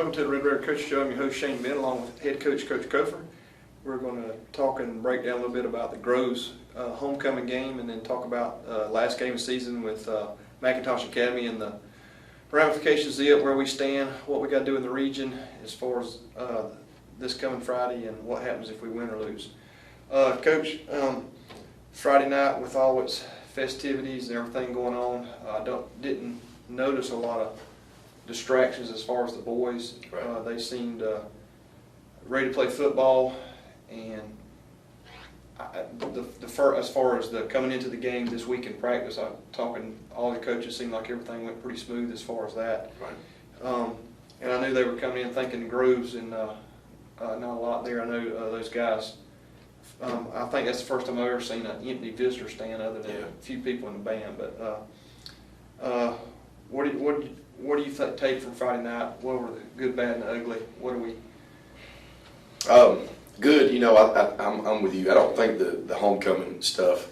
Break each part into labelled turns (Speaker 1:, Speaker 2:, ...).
Speaker 1: Welcome to the Red River Coach Show. I'm your host Shane Ben, along with head coach Coach Cofer. We're going to talk and break down a little bit about the Groves homecoming game, and then talk about last game of the season with McIntosh Academy and the ramifications of it, where we stand, what we got to do in the region as far as this coming Friday, and what happens if we win or lose. Coach, Friday night with all its festivities and everything going on, I didn't notice a lot of distractions as far as the boys.
Speaker 2: Right.
Speaker 1: They seemed ready to play football, and as far as the coming into the game this week in practice, I'm talking all the coaches, seemed like everything went pretty smooth as far as that.
Speaker 2: Right.
Speaker 1: And I knew they were coming in thinking Groves, and not a lot there. I know those guys. I think that's the first time I've ever seen an empty visitor stand, other than a few people in the band. But what do you take from Friday night? What were the good, bad, and ugly? What do we?
Speaker 2: Good. You know, I'm with you. I don't think the homecoming stuff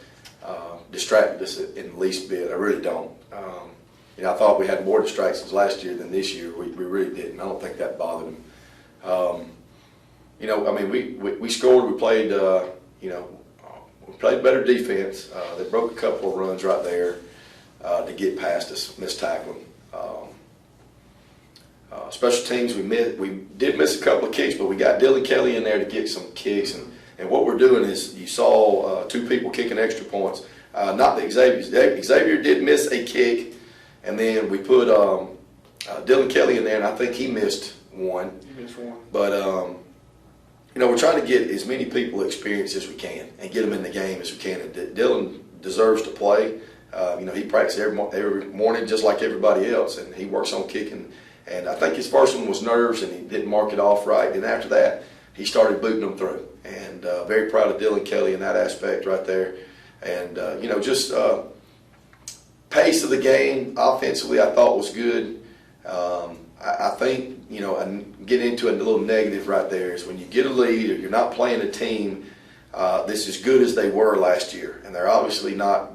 Speaker 2: distracted us in the least bit. I really don't. You know, I thought we had more distractions last year than this year. We really didn't. I don't think that bothered them. You know, I mean, we scored. We played. You know, we played better defense. They broke a couple of runs right there to get past us, missed tackling. Special teams, we did miss a couple of kicks, but we got Dylan Kelly in there to get some kicks. And what we're doing is, you saw two people kicking extra points. Not the Xavier. Xavier did miss a kick, and then we put Dylan Kelly in there, and I think he missed one.
Speaker 1: You missed one.
Speaker 2: But you know, we're trying to get as many people experience as we can and get them in the game as we can. And Dylan deserves to play. You know, he practices every morning just like everybody else, and he works on kicking. And I think his first one was nerves, and he didn't mark it off right. Then after that, he started booting them through. And very proud of Dylan Kelly in that aspect right there. And, you know, just pace of the game offensively I thought was good. I think, you know, and get into a little negative right there is when you get a lead or you're not playing a team that's as good as they were last year. And they're obviously not,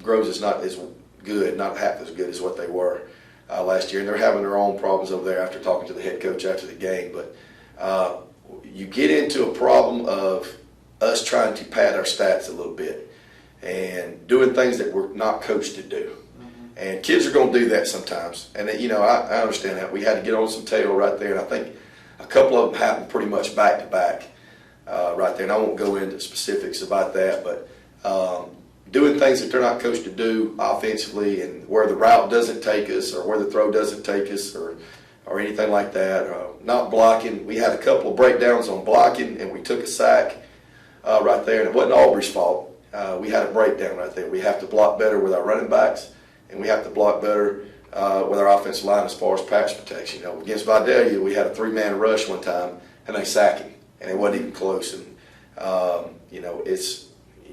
Speaker 2: Groves is not as good, not half as good as what they were last year, and they're having their own problems over there after talking to the head coach after the game. But you get into a problem of us trying to pad our stats a little bit and doing things that we're not coached to do. Mm-hmm. And kids are going to do that sometimes. And, you know, I understand that. We had to get on some tail right there, and I think a couple of them happened pretty much back to back right there. And I won't go into specifics about that, but doing things that they're not coached to do offensively, and where the route doesn't take us or where the throw doesn't take us or anything like that. Not blocking. We had a couple of breakdowns on blocking, and we took a sack right there, and it wasn't Aubrey's fault. We had a breakdown right there. We have to block better with our running backs, and we have to block better with our offensive line as far as pass protection. You know, against Vidalia, we had a 3-man rush one time, and they sacked him, and it wasn't even close. And you know,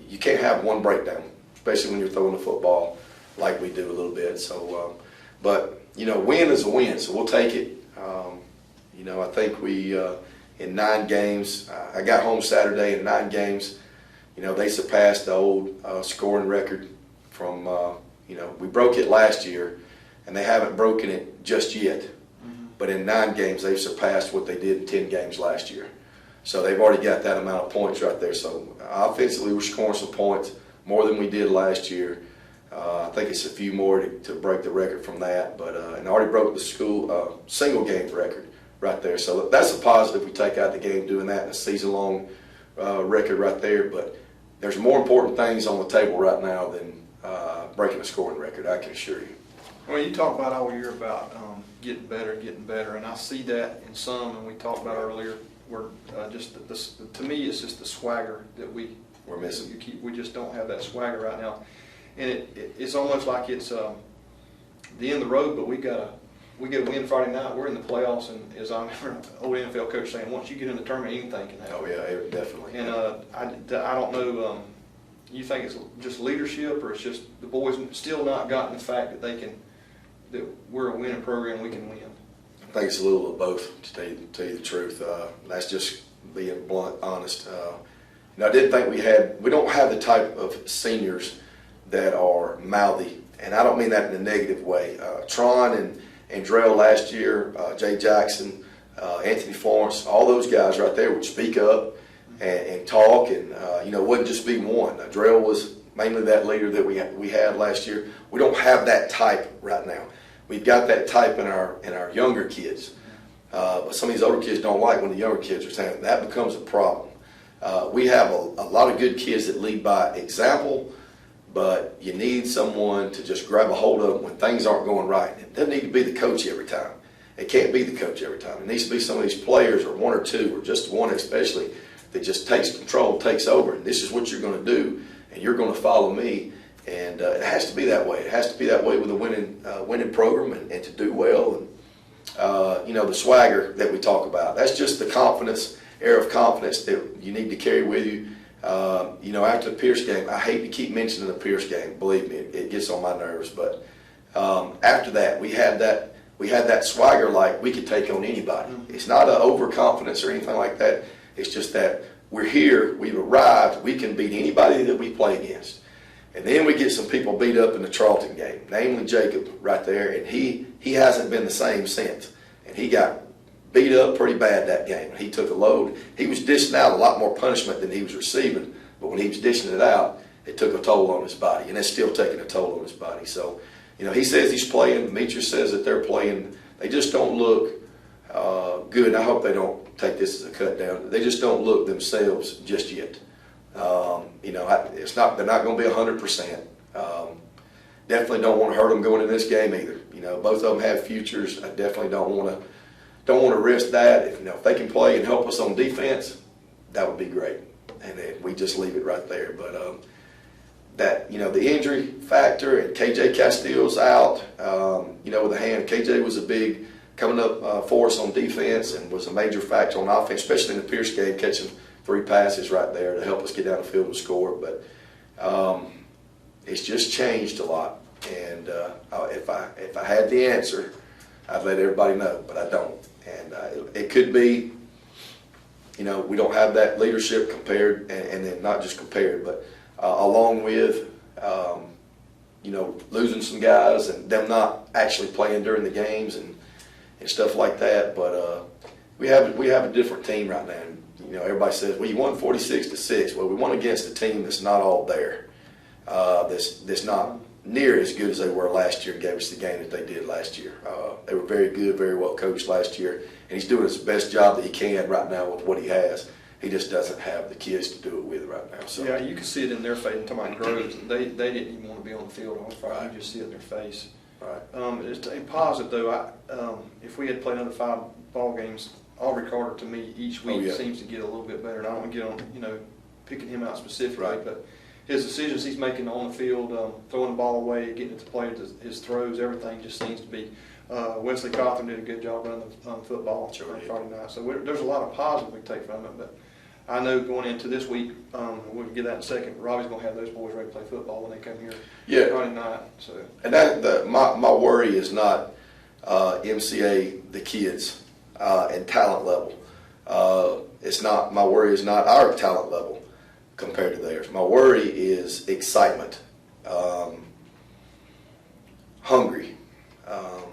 Speaker 2: you can't have one breakdown, especially when you're throwing the football like we do a little bit. So, but, you know, win is a win, so we'll take it. You know, I think we, in 9 games, I got home Saturday, in 9 games, you know, they surpassed the old scoring record from, you know, we broke it last year, and they haven't broken it just yet. Mm-hmm. But in 9 games, they've surpassed what they did in 10 games last year. So they've already got that amount of points right there. So offensively, we're scoring some points, more than we did last year. I think it's a few more to break the record from that. But and already broke the school single game record right there. So that's a positive. We take out the game doing that in a season-long record right there. But there's more important things on the table right now than breaking a scoring record, I can assure you.
Speaker 1: Well, you talk about all year about getting better, and I see that in some, and we talked about earlier. We're just to me, it's just the swagger that we're missing. We just don't have that swagger right now, and it's almost like it's the end of the road. But we get a win Friday night. We're in the playoffs, and as I remember, an old NFL coach saying, once you get in the tournament, anything can happen.
Speaker 2: Oh yeah, definitely.
Speaker 1: And I don't know. You think it's just leadership, or it's just the boys still not gotten the fact that we're a winning program, we can win?
Speaker 2: I think it's a little of both, to tell you the truth. That's just being blunt, honest. You know, I didn't think we don't have the type of seniors that are mouthy, and I don't mean that in a negative way. Tron Andrell last year, Jay Jackson, Anthony Florence, all those guys right there would speak up and talk, and it wasn't just be one. Andrell was mainly that leader that we had last year. We don't have that type right now. We've got that type in our younger kids, but some of these older kids don't like when the younger kids are saying that becomes a problem. We have a lot of good kids that lead by example, but you need someone to just grab a hold of them when things aren't going right. It doesn't need to be the coach every time. It can't be the coach every time. It needs to be some of these players, or one or two, or just one especially, that just takes control, takes over, and this is what you're going to do, and you're going to follow me. And it has to be that way. It has to be that way with a winning program, and to do well. And the swagger that we talk about, that's just the confidence, air of confidence that you need to carry with you. After the Pierce game, I hate to keep mentioning the Pierce game. Believe me, it gets on my nerves. But after that, we had that swagger like we could take on anybody. It's not an overconfidence or anything like that. It's just that we're here, we've arrived, we can beat anybody that we play against. And then we get some people beat up in the Charlton game, namely Jacob right there, and he hasn't been the same since. And he got beat up pretty bad that game. He took a load. He was dishing out a lot more punishment than he was receiving, but when he was dishing it out, it took a toll on his body, and it's still taking a toll on his body. So, he says he's playing. Demetrius says that they're playing. They just don't look good. And I hope they don't take this as a cut down. They just don't look themselves just yet. They're not going to be 100%. Definitely don't want to hurt them going in this game either. Both of them have futures. I definitely don't want to risk that. If they can play and help us on defense, that would be great. And then we just leave it right there. But the injury factor, and KJ Castillo's out. With a hand, KJ was a big coming up for us on defense and was a major factor on offense, especially in the Pierce game, catching 3 passes right there to help us get down the field and score. But it's just changed a lot. And if I had the answer, I'd let everybody know, but I don't. And it could be, we don't have that leadership compared, and then not just compared, but along with, losing some guys and them not actually playing during the games and stuff like that. But we have a different team right now. Everybody says, well, you won 46-6. Well, we won against a team that's not all there. That's not near as good as they were last year and gave us the game that they did last year. They were very good, very well coached last year, and he's doing his best job that he can right now with what he has. He just doesn't have the kids to do it with right now. So
Speaker 1: yeah, you can see it in their face. I'm talking about Groves. They didn't even want to be on the field on Friday. Right. You just see it in their face.
Speaker 2: Right.
Speaker 1: It's a positive though. If we had played another 5 ball games, Aubrey Carter to me each week seems to get a little bit better. And I don't want to get on picking him out specifically,
Speaker 2: right.
Speaker 1: But his decisions he's making on the field, throwing the ball away, getting it to players, his throws, everything just seems to be. Wesley Cofer did a good job running the football on Friday night. So there's a lot of positive we take from it. But I know going into this week, we'll get that in a second. Robbie's going to have those boys ready to play football when they come here Friday night. So
Speaker 2: and my worry is not MCA the kids and talent level. My worry is not our talent level compared to theirs. My worry is excitement, hungry,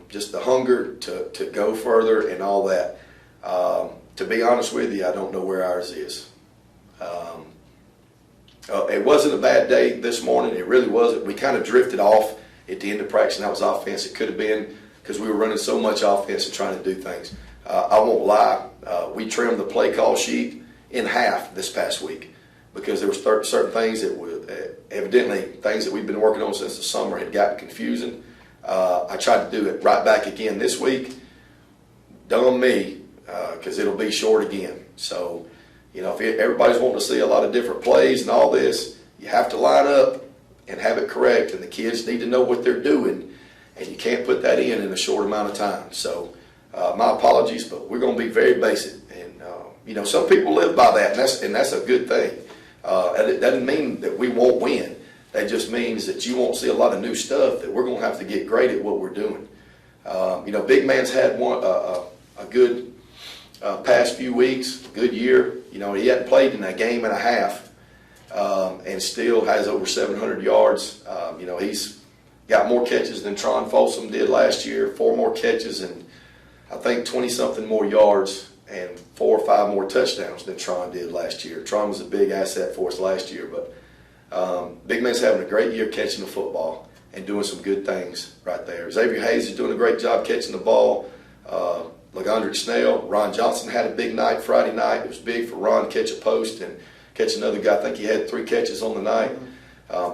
Speaker 2: just the hunger to go further and all that. To be honest with you, I don't know where ours is. It wasn't a bad day this morning. It really wasn't. We kind of drifted off at the end of practice, and that was offense. It could have been because we were running so much offense and trying to do things. I won't lie. We trimmed the play call sheet in half this past week because there were certain things that were evidently things that we've been working on since the summer had gotten confusing. I tried to do it right back again this week. Dumb me, because it'll be short again. So, if everybody's wanting to see a lot of different plays and all this, you have to line up and have it correct, and the kids need to know what they're doing, and you can't put that in a short amount of time. So, my apologies, but we're going to be very basic. And, some people live by that, and that's a good thing. And it doesn't mean that we won't win. That just means that you won't see a lot of new stuff, that we're going to have to get great at what we're doing. Big Man's had a good past few weeks, good year. He hadn't played in a game and a half and still has over 700 yards. got more catches than Tron Folsom did last year, 4 more catches, and I think 20-something more yards and 4 or 5 more touchdowns than Tron did last year. Tron was a big asset for us last year, but Big Man's having a great year catching the football and doing some good things right there. Xavier Hayes is doing a great job catching the ball. Lagondrick Snell, Ron Johnson had a big night Friday night. It was big for Ron to catch a post and catch another guy. I think he had 3 catches on the night.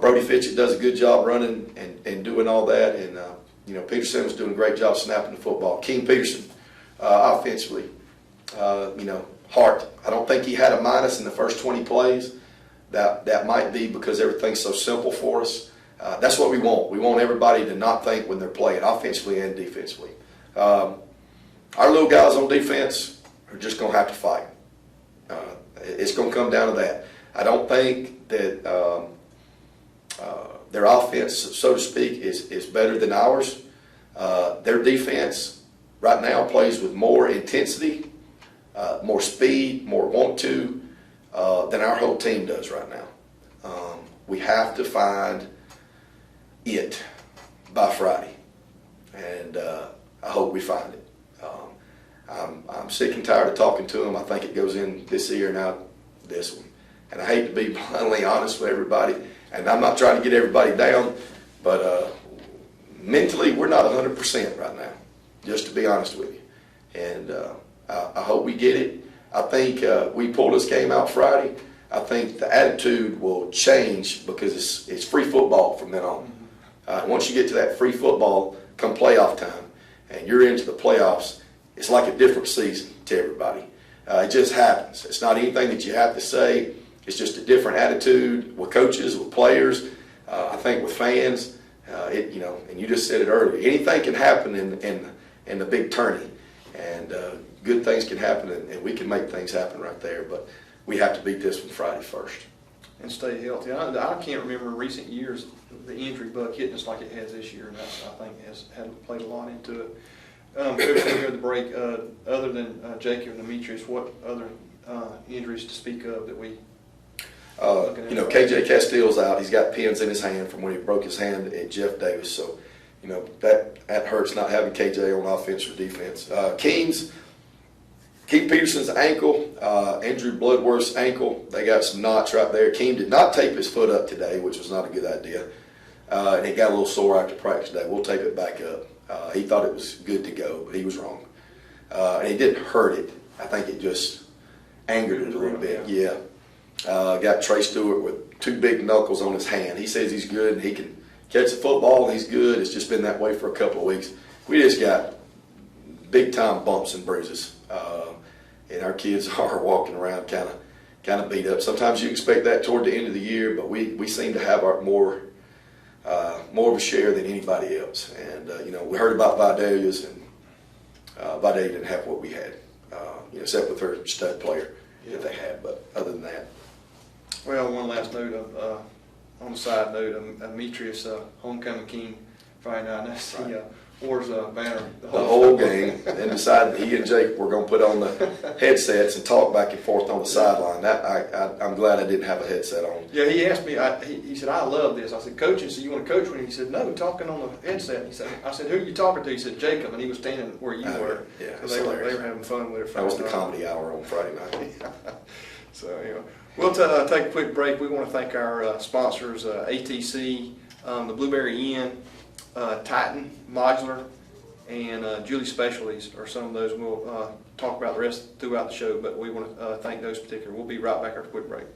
Speaker 2: Brody Fitchett does a good job running and doing all that. And, Peterson was doing a great job snapping the football. King Peterson, offensively, Hart, I don't think he had a minus in the first 20 plays. That might be because everything's so simple for us. That's what we want. We want everybody to not think when they're playing, offensively and defensively. Our little guys on defense are just going to have to fight. It's going to come down to that. I don't think that their offense, so to speak, is better than ours. Their defense right now plays with more intensity, more speed, more want to than our whole team does right now. We have to find it by Friday, and I hope we find it. I'm sick and tired of talking to them. I think it goes in this ear and out this one. And I hate to be bluntly honest with everybody, and I'm not trying to get everybody down, but mentally we're not 100% right now, just to be honest with you. And I hope we get it. I think we pulled this game out Friday. I think the attitude will change because it's free football from then on. Once you get to that free football come playoff time and you're into the playoffs, it's like a different season to everybody. It just happens. It's not anything that you have to say. It's just a different attitude with coaches, with players, I think with fans. And you just said it earlier. Anything can happen in the big tourney, and good things can happen, and we can make things happen right there. But we have to beat this one Friday first.
Speaker 1: And stay healthy. I can't remember in recent years the injury bug hitting us like it has this year, and that I think has played a lot into it. Coach, here at the break, other than Jacob and Demetrius, what other injuries to speak of that we?
Speaker 2: KJ Castile's out. He's got pins in his hand from when he broke his hand at Jeff Davis. So, that hurts not having KJ on offense or defense. Keith Peterson's ankle, Andrew Bloodworth's ankle, they got some knots right there. Keem did not tape his foot up today, which was not a good idea. And he got a little sore after practice today. We'll tape it back up. He thought it was good to go, but he was wrong. And he didn't hurt it. I think it just angered it a little bit. Yeah. Got Trey Stewart with 2 big knuckles on his hand. He says he's good and he can catch the football and he's good. It's just been that way for a couple of weeks. We just got big time bumps and bruises. And our kids are walking around kind of beat up. Sometimes you expect that toward the end of the year, but we seem to have our more of a share than anybody else. And we heard about Vidalia's, and Vidalia didn't have what we had, except with her stud player that they had. But other than that.
Speaker 1: Well, one last note on the side note, Demetrius, homecoming king Friday night. That's the Wars banner.
Speaker 2: The whole game, and decided he and Jake were going to put on the headsets and talk back and forth on the sideline. I'm glad I didn't have a headset on.
Speaker 1: Yeah, he asked me. He said, "I love this." I said, "Coaching, so you want to coach with him?" He said, "No, talking on the headset." He said, "I said, who are you talking to?" He said, "Jacob," and he was standing where you were.
Speaker 2: Yeah,
Speaker 1: so they were having fun with it.
Speaker 2: That was the comedy hour on Friday night.
Speaker 1: So we'll take a quick break. We want to thank our sponsors, ATC, the Blueberry Inn, Titan Modular, and Julie Specialties are some of those. We'll talk about the rest throughout the show, but we want to thank those particular. We'll be right back after a quick break.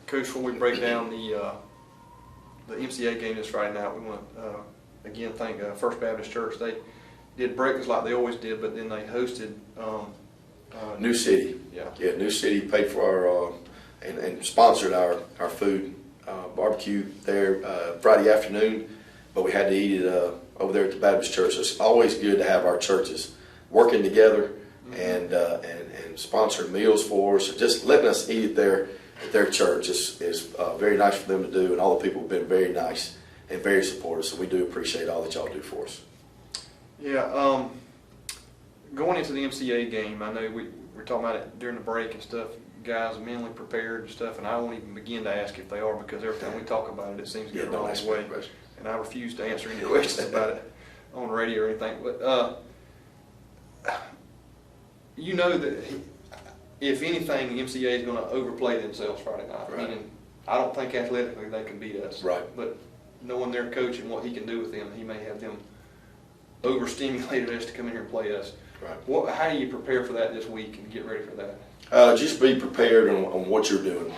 Speaker 1: Coach, before we break down the MCA game this Friday night, we want to again thank First Baptist Church. They did breakfast like they always did, but then they hosted
Speaker 2: New City. Yeah, New City paid for our and sponsored our food barbecue there Friday afternoon, but we had to eat it over there at the Baptist Church. So it's always good to have our churches working together and sponsoring meals for us, just letting us eat it there at their church is very nice for them to do, and all the people have been very nice and very supportive, so we do appreciate all that y'all do for us.
Speaker 1: Yeah, going into the MCA game, I know we were talking about it during the break and stuff, guys are mentally prepared and stuff, and I won't even begin to ask if they are, because every time we talk about it, it seems to get the wrong way, and I refuse to answer any questions about it on the radio or anything, but you know that if anything, the MCA is going to overplay themselves Friday night.
Speaker 2: Right.
Speaker 1: Meaning, I don't think athletically they can beat us.
Speaker 2: Right.
Speaker 1: But knowing their coach and what he can do with them, he may have them overstimulated us to come in here and play us.
Speaker 2: Right.
Speaker 1: How do you prepare for that this week and get ready for that?
Speaker 2: Just be prepared on what you're doing.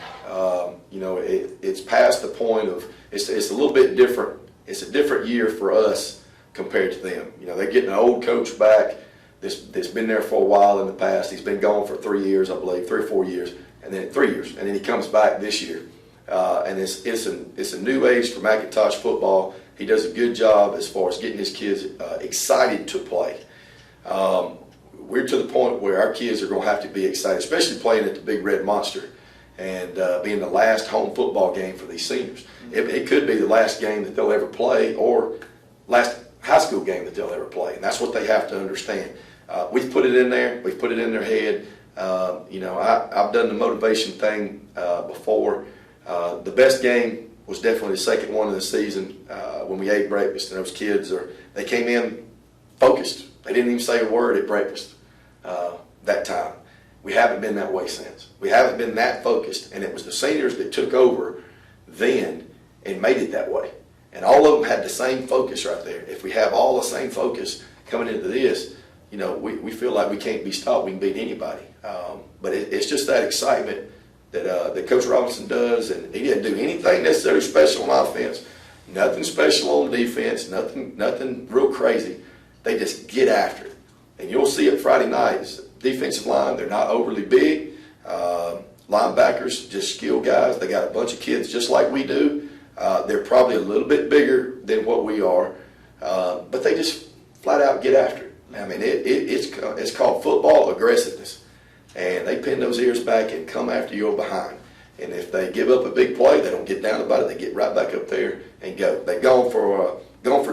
Speaker 2: You know, it's past the point of it's a little bit different. It's a different year for us compared to them. You know, they're getting an old coach back that's been there for a while in the past. He's been gone for 3 years, I believe, 3 or 4 years, and then 3 years, and then he comes back this year. And it's a new age for Macintosh football. He does a good job as far as getting his kids excited to play. We're to the point where our kids are going to have to be excited, especially playing at the Big Red Monster and being the last home football game for these seniors. It could be the last game that they'll ever play, or last high school game that they'll ever play, and that's what they have to understand. We've put it in there. We've put it in their head. You know, I've done the motivation thing before. The best game was definitely the second one of the season when we ate breakfast, and those kids they came in focused. They didn't even say a word at breakfast that time. We haven't been that way since. We haven't been that focused, and it was the seniors that took over then and made it that way. And all of them had the same focus right there. If we have all the same focus coming into this, you know, we feel like we can't be stopped. We can beat anybody. But it's just that excitement that Coach Robinson does, and he didn't do anything necessarily special on offense, nothing special on defense, nothing real crazy. They just get after it. And you'll see it Friday nights. Defensive line, they're not overly big. Linebackers, just skilled guys. They got a bunch of kids just like we do. They're probably a little bit bigger than what we are, but they just flat out get after it. I mean, it's called football aggressiveness, and they pin those ears back and come after your behind. And if they give up a big play, they don't get down about it. They get right back up there and go. They've gone for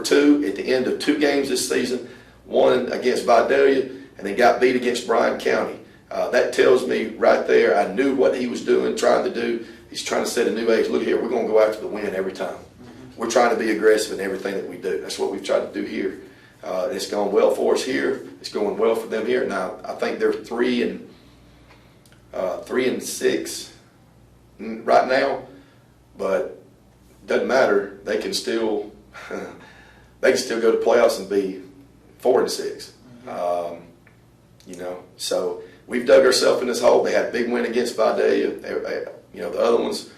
Speaker 2: 2 at the end of 2 games this season, one against Vidalia, and then got beat against Bryan County. That tells me right there, I knew what he was doing, trying to do. He's trying to set a new age. Look here, we're going to go after the win every time. Mm-hmm. We're trying to be aggressive in everything that we do. That's what we've tried to do here. It's going well for us here. It's going well for them here. Now, I think they're 3-6 right now, but doesn't matter. They can still go to playoffs and be 4-6. Mm-hmm. You know, so we've dug ourselves in this hole. They had a big win against Vidalia. You know, the other ones,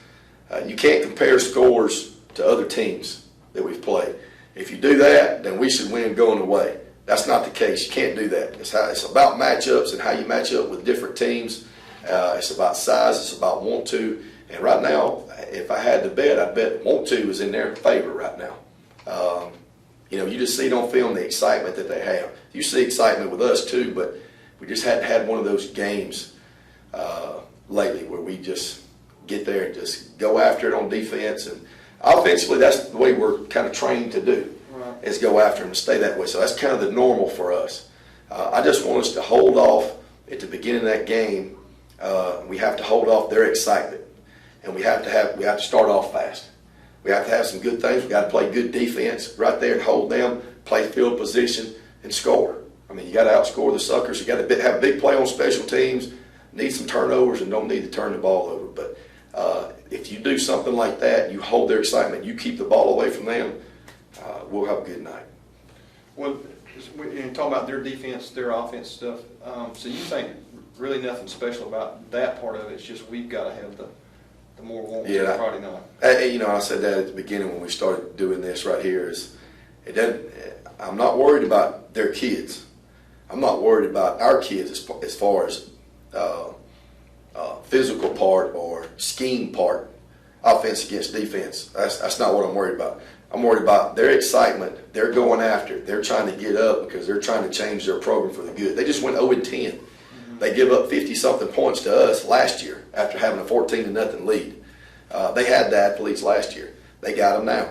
Speaker 2: you can't compare scores to other teams that we've played. If you do that, then we should win going away. That's not the case. You can't do that. It's about matchups and how you match up with different teams. It's about size. It's about want to. And right now, if I had to bet, I'd bet want to is in their favor right now. You know, you just see it on film, the excitement that they have. You see excitement with us too, but we just hadn't had one of those games lately where we just get there and just go after it on defense. And offensively, that's the way we're kind of trained to do, is go after them and stay that way. So that's kind of the normal for us. I just want us to hold off at the beginning of that game. We have to hold off their excitement, and we have to start off fast. We have to have some good things. We got to play good defense right there and hold them, play field position, and score. I mean, you got to outscore the suckers. You got to have a big play on special teams, need some turnovers, and don't need to turn the ball over. But if you do something like that, you hold their excitement, you keep the ball away from them, we'll have a good night.
Speaker 1: Well, you talk about their defense, their offense stuff. So you think really nothing special about that part of it. It's just we've got to have the the more want
Speaker 2: Yeah,
Speaker 1: to Friday night.
Speaker 2: I said that at the beginning when we started doing this right here. I'm not worried about their kids. I'm not worried about our kids as far as physical part or scheme part, offense against defense. That's not what I'm worried about. I'm worried about their excitement. They're going after it. They're trying to get up because they're trying to change their program for the good. They just went 0-10. They give up 50-something points to us last year after having a 14-0 lead. They had the athletes last year. They got them now.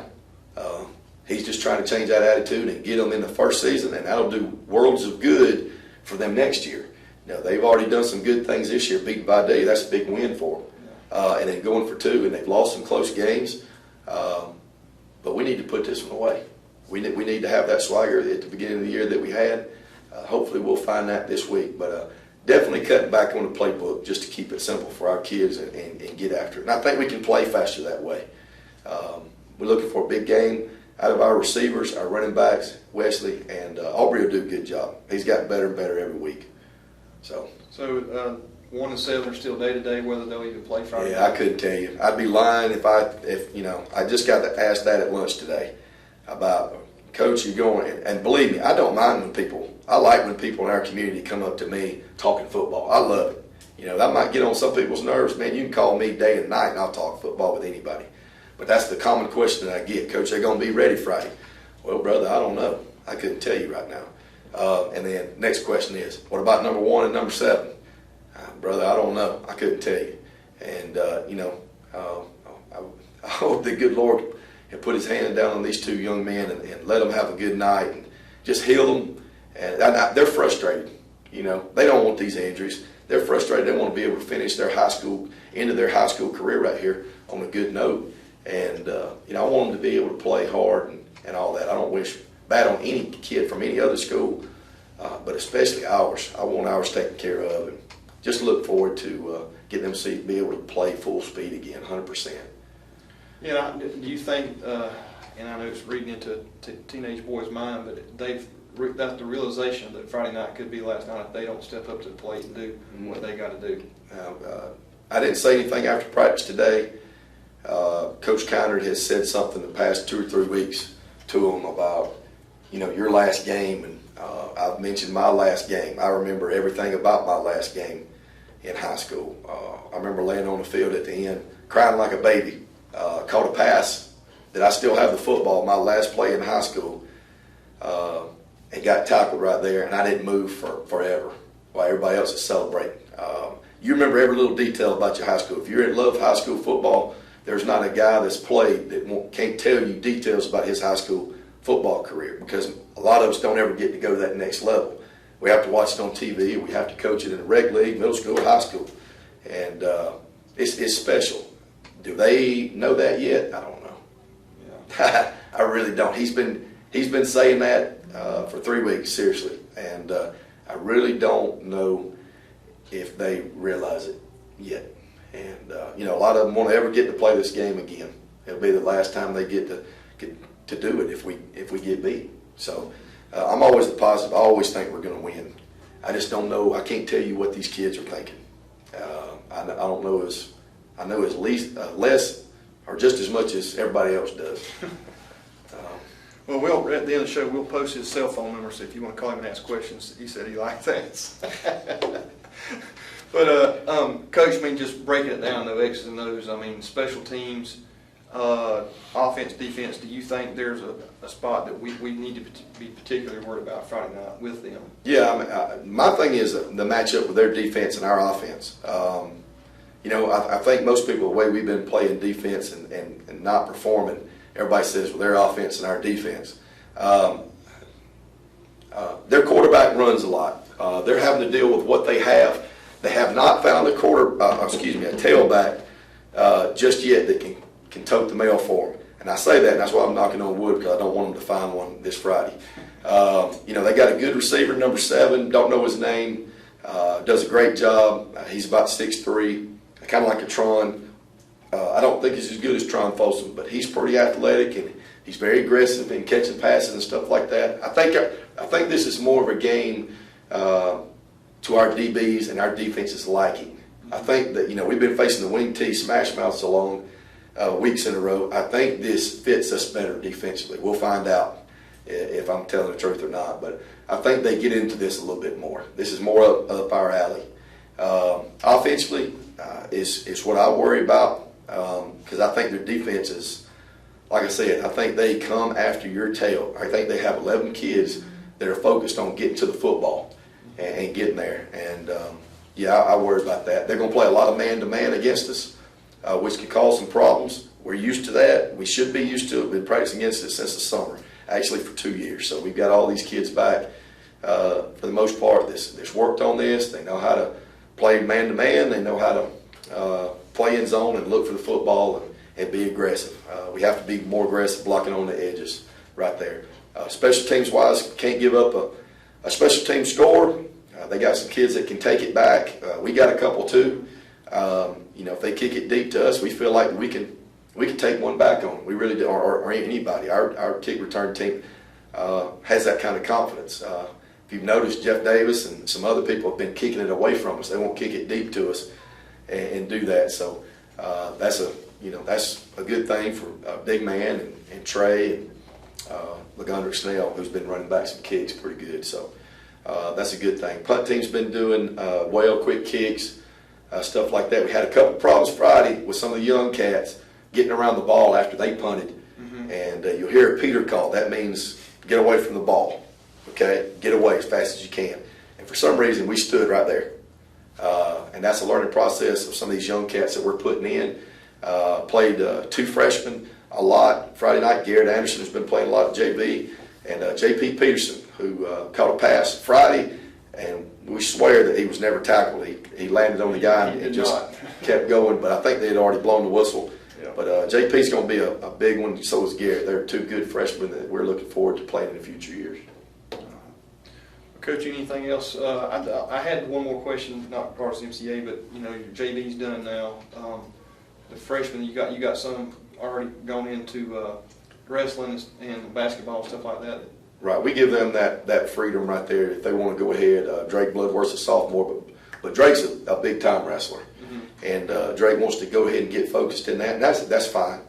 Speaker 2: He's just trying to change that attitude and get them in the first season, and that'll do worlds of good for them next year. Now, they've already done some good things this year, beating by day. That's a big win for them. And then going for 2, and they've lost some close games. But we need to put this one away. We need to have that swagger at the beginning of the year that we had. Hopefully we'll find that this week. But definitely cutting back on the playbook just to keep it simple for our kids and get after it. And I think we can play faster that way. We're looking for a big game out of our receivers, our running backs, Wesley, and Aubrey will do a good job. He's gotten better and better every week. So
Speaker 1: 1 and 7 are still day to day whether they'll even play Friday.
Speaker 2: Yeah, I couldn't tell you. I'd be lying if I just got to ask that at lunch today about, Coach, you going, and believe me, I don't mind I like when people in our community come up to me talking football. I love it. That might get on some people's nerves. Man, you can call me day and night and I'll talk football with anybody. But that's the common question that I get. Coach, they're going to be ready Friday. Well, brother, I don't know. I couldn't tell you right now. And then next question is, what about number 1 and number 7? Brother, I don't know. I couldn't tell you. And, I hope the good Lord can put his hand down on these 2 young men and let them have a good night and just heal them. And they're frustrated. They don't want these injuries. They're frustrated. They want to be able to finish their high school career right here on a good note. And, I want them to be able to play hard and all that. I don't wish bad on any kid from any other school, but especially ours. I want ours taken care of, and just look forward to getting them to be able to play full speed again, 100%.
Speaker 1: Yeah, do you think, and I know it's reading into teenage boys' mind, but that's the realization that Friday night could be last night if they don't step up to the plate and do what they got to do.
Speaker 2: I didn't say anything after practice today. Coach Kiner has said something the past 2 or 3 weeks to them about, your last game, and I've mentioned my last game. I remember everything about my last game in high school. I remember laying on the field at the end, crying like a baby. Caught a pass that I still have the football, my last play in high school, and got tackled right there, and I didn't move for forever while everybody else is celebrating. You remember every little detail about your high school. If you're in love with high school football, there's not a guy that's played that can't tell you details about his high school football career, because a lot of us don't ever get to go to that next level. We have to watch it on TV. We have to coach it in the rec league, middle school, high school, and it's special. Do they know that yet? I don't know. Yeah. I really don't. He's been saying that for 3 weeks, seriously, and I really don't know if they realize it yet. And a lot of them won't ever get to play this game again. It'll be the last time they get to do it if we get beat. So I'm always the positive. I always think we're going to win. I just don't know. I can't tell you what these kids are thinking. I don't know I know as less or just as much as everybody else does.
Speaker 1: Well, at the end of the show, we'll post his cell phone number, so if you want to call him and ask questions, he said he liked that. But, Coach, just breaking it down, though, X's and O's, special teams, offense, defense, do you think there's a spot that we need to be particularly worried about Friday night with them?
Speaker 2: Yeah, my thing is the matchup with their defense and our offense. I think most people, the way we've been playing defense and not performing, everybody says, well, their offense and our defense. Their quarterback runs a lot. They're having to deal with what they have. They have not found a tailback just yet that can tote the mail for them. And I say that, and that's why I'm knocking on wood, because I don't want them to find one this Friday. They got a good receiver, number 7, don't know his name, does a great job. He's about 6'3", kind of like a Tron. I don't think he's as good as Tron Folsom, but he's pretty athletic, and he's very aggressive in catching passes and stuff like that. I think this is more of a game to our DBs and our defense's liking. I think that, we've been facing the wing T smash mouth so long, weeks in a row. I think this fits us better defensively. We'll find out if I'm telling the truth or not, but I think they get into this a little bit more. This is more up our alley. Offensively is what I worry about, because I think their defense is, like I said, I think they come after your tail. I think they have 11 kids that are focused on getting to the football and getting there. And, I worry about that. They're going to play a lot of man-to-man against us, which could cause some problems. We're used to that. We should be used to it. We've been practicing against it since the summer, actually for 2 years. So we've got all these kids back. For the most part, this worked on this. They know how to play man-to-man. They know how to play in zone and look for the football and be aggressive. We have to be more aggressive blocking on the edges right there. Special teams-wise, can't give up a special team score. They got some kids that can take it back. We got a couple too. If they kick it deep to us, we feel like we can take one back on them. We really do, or anybody. Our kick return team has that kind of confidence. If you've noticed, Jeff Davis and some other people have been kicking it away from us. They won't kick it deep to us and do that. So that's a good thing for Big Man and Trey and LaGundrick Snell, who's been running back some kicks pretty good. So that's a good thing. Punt team's been doing well, quick kicks, stuff like that. We had a couple problems Friday with some of the young cats getting around the ball after they punted. And you'll hear a Peter call. That means get away from the ball. Okay? Get away as fast as you can. And for some reason, we stood right there. And that's a learning process of some of these young cats that we're putting in. Played 2 freshmen a lot. Friday night, Garrett Anderson has been playing a lot of JV. And J.P. Peterson, who caught a pass Friday, and we swear that he was never tackled. He landed on the guy and just kept going. But I think they had already blown the whistle. Yeah. But J.P.'s going to be a big one. So is Garrett. They're 2 good freshmen that we're looking forward to playing in the future years.
Speaker 1: Coach, anything else? I had one more question, not part of MCA, but your JV's done now. The freshmen, you got some already gone into wrestling and basketball and stuff like that.
Speaker 2: Right, we give them that freedom right there if they want to go ahead. Drake Bloodworth's a sophomore, but Drake's a big time wrestler, and Drake wants to go ahead and get focused in that, and that's fine,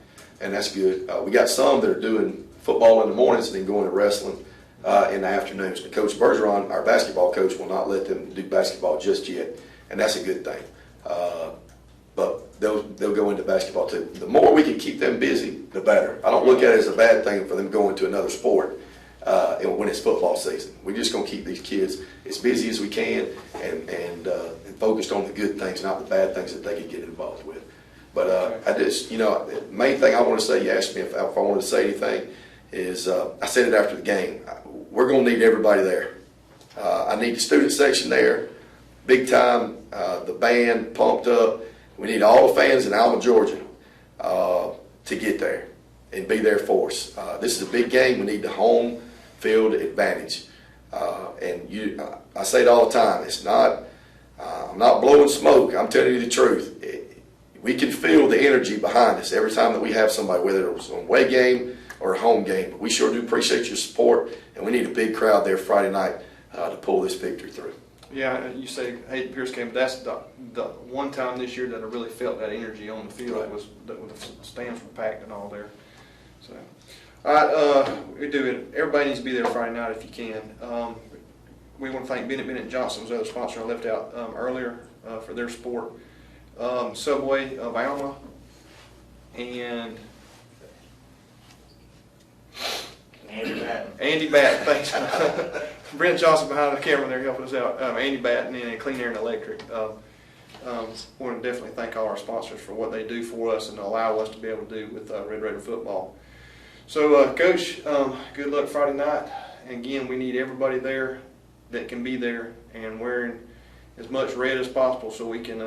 Speaker 2: and that's good. We got some that are doing football in the mornings and then going to wrestling in the afternoons. And Coach Bergeron, our basketball coach, will not let them do basketball just yet, and that's a good thing. But they'll go into basketball too. The more we can keep them busy, the better. I don't look at it as a bad thing for them going to another sport when it's football season. We're just going to keep these kids as busy as we can and focused on the good things, not the bad things that they could get involved with. But I just, the main thing I want to say, you asked me if I wanted to say anything, is I said it after the game. We're going to need everybody there. I need the student section there, big time, the band pumped up. We need all the fans in Alma, Georgia to get there and be there for us. This is a big game. We need the home field advantage. I say it all the time. It's not, I'm not blowing smoke. I'm telling you the truth. We can feel the energy behind us every time that we have somebody, whether it was an away game or a home game. But we sure do appreciate your support, and we need a big crowd there Friday night to pull this victory through.
Speaker 1: Yeah, you say Hayden Pierce game, but that's the one time this year that I really felt that energy on the field. Right. Was that the stands were packed and all there. So, all right, we do it. Everybody needs to be there Friday night if you can. We want to thank Bennett Johnson, was the other sponsor I left out earlier for their support. Subway of Alma and Andy Batten, thanks. Brent Johnson behind the camera there helping us out. Andy Batten and Clean Air and Electric. Want to definitely thank all our sponsors for what they do for us and allow us to be able to do with Red Raider football. So, Coach, good luck Friday night. And again, we need everybody there that can be there and wearing as much red as possible so we can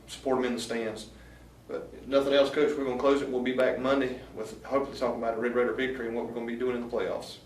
Speaker 1: support them in the stands. But if nothing else, Coach, we're going to close it. We'll be back Monday with hopefully talking about a Red Raider victory and what we're going to be doing in the playoffs.